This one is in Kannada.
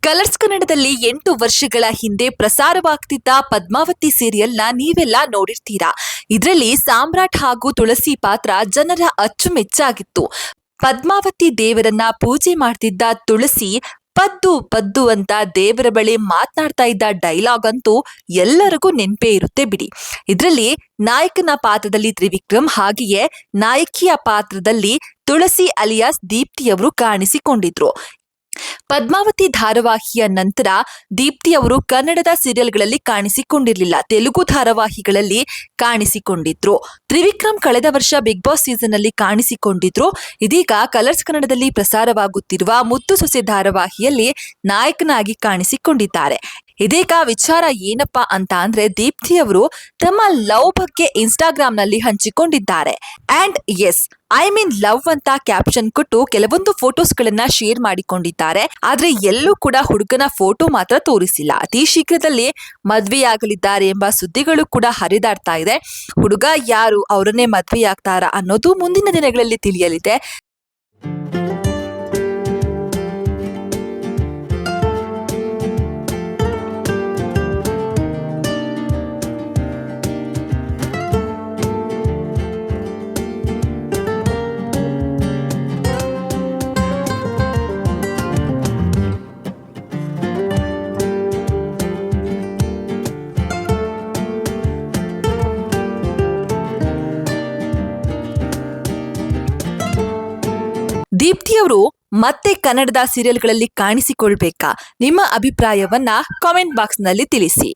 ಕಲರ್ಸ್ ಕನ್ನಡದಲ್ಲಿ 8 ವರ್ಷಗಳ ಹಿಂದೆ ಪ್ರಸಾರವಾಗ್ತಿದ್ದ ಪದ್ಮಾವತಿ ಸೀರಿಯಲ್ನ ನೀವೆಲ್ಲ ನೋಡಿರ್ತೀರಾ. ಇದರಲ್ಲಿ ಸಾಮ್ರಾಟ್ ಹಾಗೂ ತುಳಸಿ ಪಾತ್ರ ಜನರ ಅಚ್ಚುಮೆಚ್ಚಾಗಿತ್ತು. ಪದ್ಮಾವತಿ ದೇವರನ್ನ ಪೂಜೆ ಮಾಡ್ತಿದ್ದ ತುಳಸಿ ಪದ್ದು ಪದ್ದು ಅಂತ ದೇವರ ಬಳಿ ಮಾತನಾಡ್ತಾ ಇದ್ದ ಡೈಲಾಗ್ ಅಂತೂ ಎಲ್ಲರಿಗೂ ನೆನಪೇ ಇರುತ್ತೆ ಬಿಡಿ. ಇದರಲ್ಲಿ ನಾಯಕನ ಪಾತ್ರದಲ್ಲಿ ತ್ರಿವಿಕ್ರಮ್, ಹಾಗೆಯೇ ನಾಯಕಿಯ ಪಾತ್ರದಲ್ಲಿ ತುಳಸಿ ಅಲಿಯಾಸ್ ದೀಪ್ತಿಯವರು ಕಾಣಿಸಿಕೊಂಡಿದ್ರು. ಪದ್ಮಾವತಿ ಧಾರಾವಾಹಿಯ ನಂತರ ದೀಪ್ತಿ ಅವರು ಕನ್ನಡದ ಸೀರಿಯಲ್ಗಳಲ್ಲಿ ಕಾಣಿಸಿಕೊಂಡಿರಲಿಲ್ಲ, ತೆಲುಗು ಧಾರಾವಾಹಿಗಳಲ್ಲಿ ಕಾಣಿಸಿಕೊಂಡಿದ್ರು. ತ್ರಿವಿಕ್ರಮ್ ಕಳೆದ ವರ್ಷ ಬಿಗ್ ಬಾಸ್ ಸೀಸನ್ ಅಲ್ಲಿ ಕಾಣಿಸಿಕೊಂಡಿದ್ರು. ಇದೀಗ ಕಲರ್ಸ್ ಕನ್ನಡದಲ್ಲಿ ಪ್ರಸಾರವಾಗುತ್ತಿರುವ ಮುತ್ತು ಸೊಸೆ ಧಾರಾವಾಹಿಯಲ್ಲಿ ನಾಯಕನಾಗಿ ಕಾಣಿಸಿಕೊಂಡಿದ್ದಾರೆ. ಇದೀಗ ವಿಚಾರ ಏನಪ್ಪಾ ಅಂತ ಅಂದ್ರೆ ದೀಪ್ತಿ ಅವರು ತಮ್ಮ ಲವ್ ಬಗ್ಗೆ ಇನ್ಸ್ಟಾಗ್ರಾಮ್ ನಲ್ಲಿ ಹಂಚಿಕೊಂಡಿದ್ದಾರೆ. And yes, I mean love ಅಂತ ಕ್ಯಾಪ್ಷನ್ ಕೊಟ್ಟು ಕೆಲವೊಂದು ಫೋಟೋಸ್ ಗಳನ್ನ ಶೇರ್ ಮಾಡಿಕೊಂಡಿದ್ದಾರೆ. ಆದ್ರೆ ಎಲ್ಲೂ ಕೂಡ ಹುಡುಗನ ಫೋಟೋ ಮಾತ್ರ ತೋರಿಸಿಲ್ಲ. ಅತಿ ಶೀಘ್ರದಲ್ಲೇ ಮದ್ವೆಯಾಗಲಿದ್ದಾರೆ ಎಂಬ ಸುದ್ದಿಗಳು ಕೂಡ ಹರಿದಾಡ್ತಾ ಇದೆ. ಹುಡುಗ ಯಾರು, ಅವರನ್ನೇ ಮದ್ವೆಯಾಗ್ತಾರಾ ಅನ್ನೋದು ಮುಂದಿನ ದಿನಗಳಲ್ಲಿ ತಿಳಿಯಲಿದೆ. ದೀಪ್ತಿಯವರು ಮತ್ತೆ ಕನ್ನಡದ ಸೀರಿಯಲ್ಗಳಲ್ಲಿ ಕಾಣಿಸಿಕೊಳ್ಬೇಕಾ? ನಿಮ್ಮ ಅಭಿಪ್ರಾಯವನ್ನ ಕಾಮೆಂಟ್ ಬಾಕ್ಸ್ ನಲ್ಲಿ ತಿಳಿಸಿ.